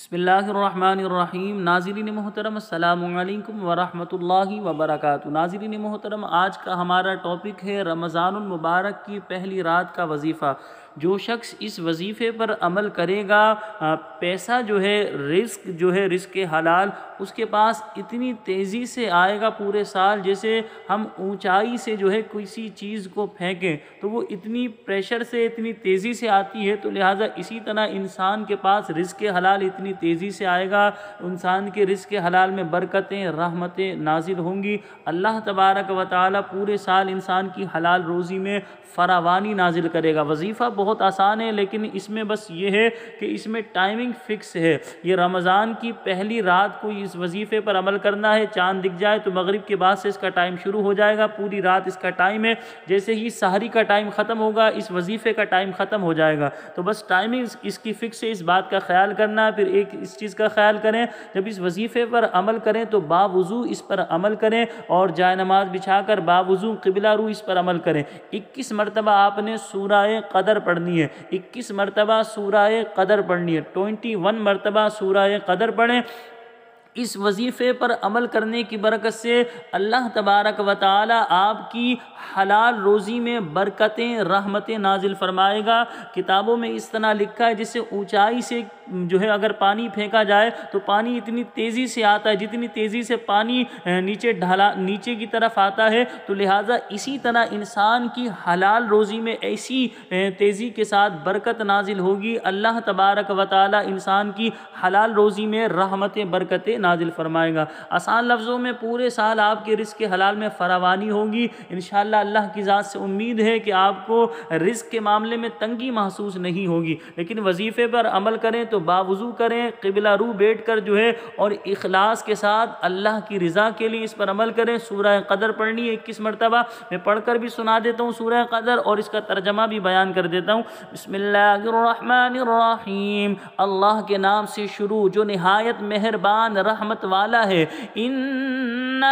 بسم اللہ الرحمن الرحیم۔ ناظرین محترم السلام علیکم ورحمۃ اللہ وبرکاتہ۔ ناظرین محترم، آج کا ہمارا ٹاپک ہے رمضان المبارک کی پہلی رات کا وظیفہ۔ جو شخص اس وظیفے پر عمل کرے گا، پیسہ رزق حلال اس کے پاس اتنی تیزی سے آئے گا پورے سال، جیسے ہم اونچائی سے کسی چیز کو پھینکیں تو وہ اتنی پریشر سے اتنی تیزی سے آتی ہے، تو لہٰذا اسی طرح انسان کے پاس رزق حلال اتنی تیزی سے آئے گا، انسان کے رزق حلال میں برکتیں رحمتیں نازل ہوں گی۔ اللہ تبارک و تعالی پورے سال انسان کی حلال روزی میں فراوانی نازل کرے گا۔ وظیفہ بہت آسان ہے، لیکن اس میں بس یہ ہے کہ اس میں ٹائمنگ فکس ہے۔ یہ رمضان کی پہلی رات کو اس وظیفے پر عمل کرنا ہے۔ چاند دکھ جائے تو مغرب کے بعد سے اس کا ٹائم شروع ہو جائے گا، پوری رات اس کا ٹائم ہے۔ جیسے ہی سحری کا ٹائم ختم ہوگا، اس وظیفے کا ٹائم ختم ہو جائے گا۔ تو بس ٹائمنگ اس کی فکس ہے، اس بات کا خیال کرنا ہے۔ پھر ایک اس چیز کا خیال کریں، جب اس وظیفے پر عمل کریں تو باوضو اس پر عمل کریں، اور جائے نماز بچھا کر باوضو قبلہ رو اس پر عمل کریں۔ 21 مرتبہ آپ نے سورہ قدر پڑھنی ہے، 21 مرتبہ سورہ قدر پڑھنی ہے، 21 مرتبہ سورہ قدر پڑھیں۔ اس وظیفے پر عمل کرنے کی برکت سے اللہ تبارک و تعالی آپ کی حلال روزی میں برکتیں رحمتیں نازل فرمائے گا۔ کتابوں میں اس طرح لکھا ہے، جس سے اونچائی سے اگر پانی پھینکا جائے تو پانی اتنی تیزی سے آتا ہے، جتنی تیزی سے پانی نیچے کی طرف آتا ہے، تو لہٰذا اسی طرح انسان کی حلال روزی میں ایسی تیزی کے ساتھ برکت نازل ہوگی۔ اللہ تبارک و تعالی انسان کی حلال روزی میں رحمتیں برکتیں نازل فرمائے گا۔ آسان لفظوں میں پورے سال آپ کے رزق حلال میں فراوانی ہوگی انشاءاللہ۔ اللہ کی ذات سے امید ہے کہ آپ کو رزق کے معاملے میں تنگی محسوس نہیں ہوگی، لیکن وظیفے پر عمل کریں تو باوضو کریں، قبلہ رو بیٹھ کر اور اخلاص کے ساتھ اللہ کی رضا کے لیے اس پر عمل کریں۔ سورہ قدر پڑھنی ہے 21 مرتبہ، میں پڑھ کر بھی سنا دیتا ہوں سورہ قدر، اور اس کا ترجمہ بھی بیان کر دیتا ہوں۔ بسم اللہ الرحمن الرحیم۔ اللہ کے نام سے شروع جو نہایت مہربان رحمت والا ہے۔ اِنَّا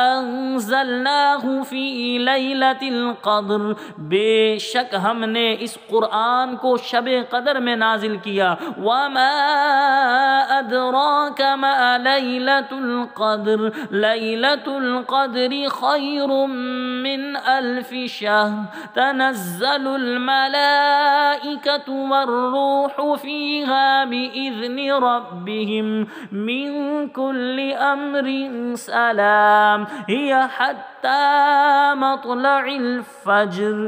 انزلناہ فی لیلۃ القدر، بے شک ہم نے اس قرآن کو شب قدر میں نازل کیا۔ وما ادراک ما لیلۃ القدر، لیلۃ القدر خیر من الف شہر، تنزل الملائکۃ والروح فیہا بإذن ربہم من کل امر سلام ہی حتی مطلع الفجر۔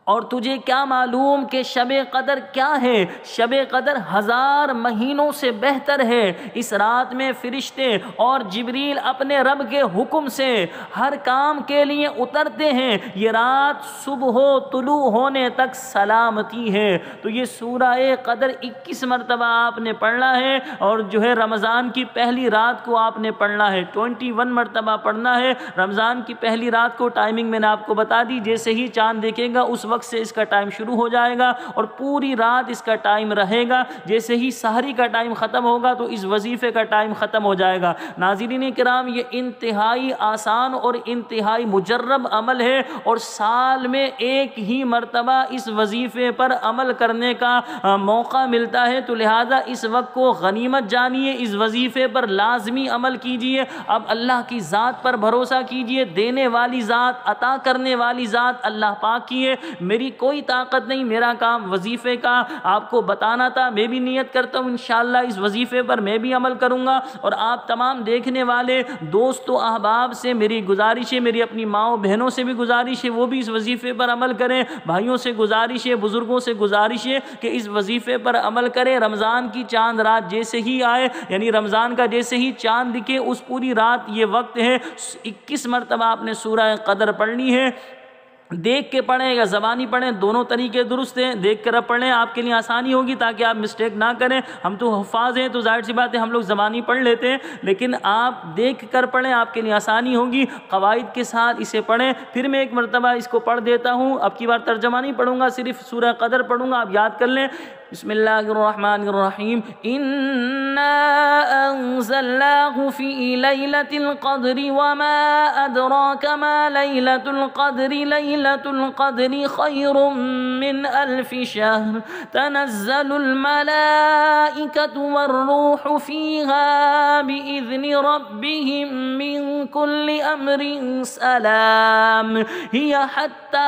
اور تجھے کیا معلوم کہ شب قدر کیا ہے؟ شب قدر 1000 مہینوں سے بہتر ہے۔ اس رات میں فرشتے اور جبریل اپنے رب کے حکم سے ہر کام کے لیے اترتے ہیں۔ یہ رات صبح طلوع ہونے تک سلامتی ہے۔ تو یہ سورہ قدر 21 مرتبہ آپ نے پڑھنا ہے، اور رمضان کی پہلی رات کو آپ نے پڑھنا ہے، 21 مرتبہ پڑھنا ہے۔ رمضان کی پہلی رات کو ٹائمنگ میں نے آپ کو بتا دی، جیسے ہی چاند دیکھے گا اس وقت سے اس کا ٹائم شروع ہو جائے گا، اور پوری رات اس کا ٹائم رہے گا۔ جیسے ہی سحری کا ٹائم ختم ہوگا تو اس وظیفے کا ٹائم ختم ہو جائے گا۔ ناظرین کرام، یہ انتہائی آسان اور انتہائی مجرب عمل ہے، اور سال میں ایک ہی مرتبہ اس وظیفے پر عمل کرنے کا موقع ملتا ہے، تو لہٰذا اس وقت کو غنیمت جانیے، اس وظیفے پر لازمی عمل کیجیے۔ اب اللہ کی ذات پر بھروسہ کیجیے، دینے والی ذات، عطا کرنے والی ذات اللہ پاک کی ہے۔ میری کوئی طاقت نہیں، میرا کام وظیفے کا آپ کو بتانا تھا۔ میں بھی نیت کرتا ہوں انشاءاللہ اس وظیفے پر میں بھی عمل کروں گا، اور آپ تمام دیکھنے والے دوست و احباب سے میری گزارش ہے، میری اپنی ماؤں بہنوں سے بھی گزارش ہے، وہ بھی اس وظیفے پر عمل کریں۔ بھائیوں سے گزارش ہے، بزرگوں سے گزارش ہے کہ اس وظیفے پر عمل کریں۔ رمضان کی چاند رات جیسے ہی آئے، یعنی رمضان کا جیسے ہی چاند دکھے، اس پوری رات یہ وقت ہے 21 مرتبہ آپ نے سورہ قدر پڑھنی ہے۔ دیکھ کے پڑھیں یا زبانی پڑھیں، دونوں طریقے درست ہیں۔ دیکھ کر پڑھیں، آپ کے لیے آسانی ہوگی تاکہ آپ مسٹیک نہ کریں۔ ہم تو حفاظ ہیں تو ظاہر سی بات ہے ہم لوگ زبانی پڑھ لیتے ہیں، لیکن آپ دیکھ کر پڑھیں، آپ کے لیے آسانی ہوگی۔ قواعد کے ساتھ اسے پڑھیں۔ پھر میں ایک مرتبہ اس کو پڑھ دیتا ہوں، اب کی بار ترجمہ نہیں پڑھوں گا، صرف سورہ قدر پڑھوں گا، آپ یاد کر لیں۔ بسم اللہ الرحمن الرحیم انا انزلناه فی لیلۃ القدر وما ادراک ما لیلۃ القدر لیلۃ القدر خیر من الف شہر تنزل الملائکۃ والروح فیہا بإذن ربهم من کل امر سلام ہی حتی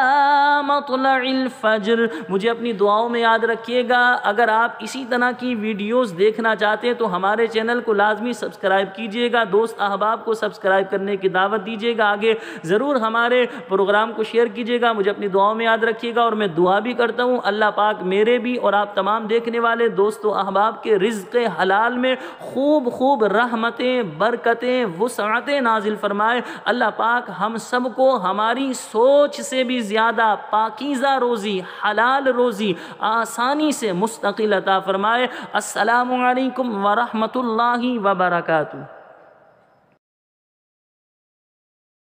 مطلع الفجر۔ مجھے اپنی دعاؤں میں یاد رکھیے گا۔ اگر آپ اسی طرح کی ویڈیوز دیکھنا چاہتے ہیں تو ہمارے چینل کو لازمی سبسکرائب کیجئے گا، دوست احباب کو سبسکرائب کرنے کی دعوت دیجئے گا، آگے ضرور ہمارے پروگرام کو شیئر کیجئے گا، مجھے اپنی دعاؤں میں یاد رکھیے گا۔ اور میں دعا بھی کرتا ہوں اللہ پاک میرے بھی اور آپ تمام دیکھنے والے دوست و احباب کے رزق حلال میں خوب خوب رحمتیں، برکتیں، وسعتیں نازل فرمائے۔ اللہ پاک ہم سب کو ہماری سوچ سے بھی زیادہ پاکیزہ روزی، حلال روزی آسانی سے مستقل عطا فرمائے۔ السلام علیکم ورحمۃ اللہ وبرکاتہ۔